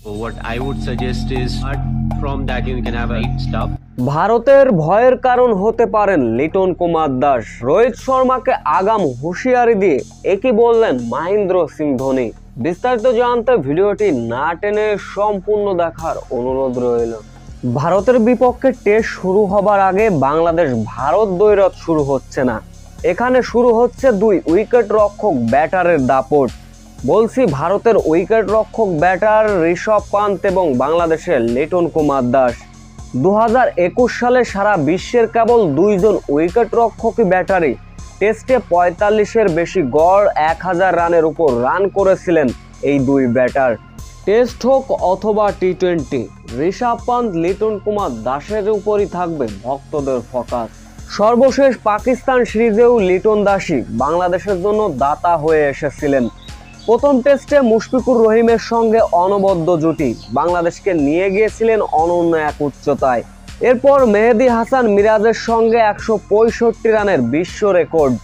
What I would suggest is, apart from that, you can have a light stuff. ভারতের ভয়ের কারণ হতে পারেন লিটন কুমার দাস। রোহিত শর্মাকে আগাম হুঁশিয়ারি দিয়ে একই বললেন মহেন্দ্র সিং ধোনি। বিস্তারিত জানতে ভিডিওটি না টেনে সম্পূর্ণ দেখার অনুরোধ রইল। ভারতের বিপক্ষে টেস্ট শুরু হবার আগে বাংলাদেশ ভারত দ্বৈরথ শুরু হচ্ছে না, এখানে শুরু হচ্ছে দুই উইকেট রক্ষক ব্যাটারের দাপট। বলছি ভারতের উইকেট রক্ষক ব্যাটার ঋষভ পান্ত এবং বাংলাদেশের লিটন কুমার দাস। 2021 সালে সারা বিশ্বের কেবল দুইজন উইকেট রক্ষকই ব্যাটারি টেস্টে 45-এর বেশি গড় 1000 রানের উপর রান করেছিলেন এই দুই ব্যাটার। টেস্ট হোক অথবা টি-20, ঋষভ পান্ত লিটন কুমার দাসের উপরই থাকবে ভক্তদের ফোকাস। সর্বশেষ পাকিস্তান সিরিজেও লিটন দাসই বাংলাদেশের জন্য দাতা হয়ে এসেছিলেন। প্রথম টেস্টে মুশফিকুর রহিমের সঙ্গে অনবদ্য জুটি বাংলাদেশকে নিয়ে গিয়েছিলেন অনন্য এক উচ্চতায়। এরপর মেহেদী হাসান মিরাজের সঙ্গে 165 রানের বিশ্ব রেকর্ড।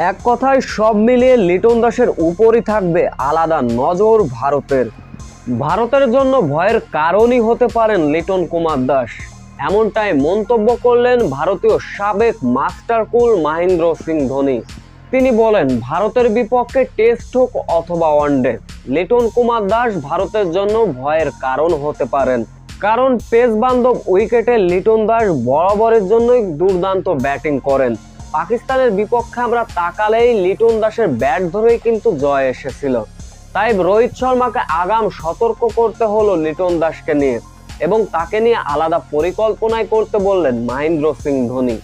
এক কথায় সব মিলিয়ে লিটন দাসের উপরই থাকবে আলাদা নজর ভারতের। ভারতের জন্য ভয়ের কারণই হতে পারেন লিটন কুমার দাস, এমনটাই মন্তব্য করলেন ভারতীয় সাবেক মাস্টার কুল মহেন্দ্র সিং ধোনি। তিনি বলেন, ভারতের বিপক্ষে টেস্ট হোক অথবা ওয়ানডে, লিটন কুমার দাস ভারতের জন্য ভয়ের কারণ হতে পারেন। কারণ পেস বান্ধব উইকেটে লিটন দাস বরাবরের জন্যই দুর্দান্ত ব্যাটিং করেন। পাকিস্তানের বিপক্ষে আমরা তাকালেই লিটন দাসের ব্যাট ধরেই কিন্তু জয় এসেছিল। তাই রোহিত শর্মাকে আগাম সতর্ক করতে হলো লিটন দাসকে নিয়ে, এবং তাকে নিয়ে আলাদা পরিকল্পনায় করতে বললেন মহেন্দ্র সিং ধোনি।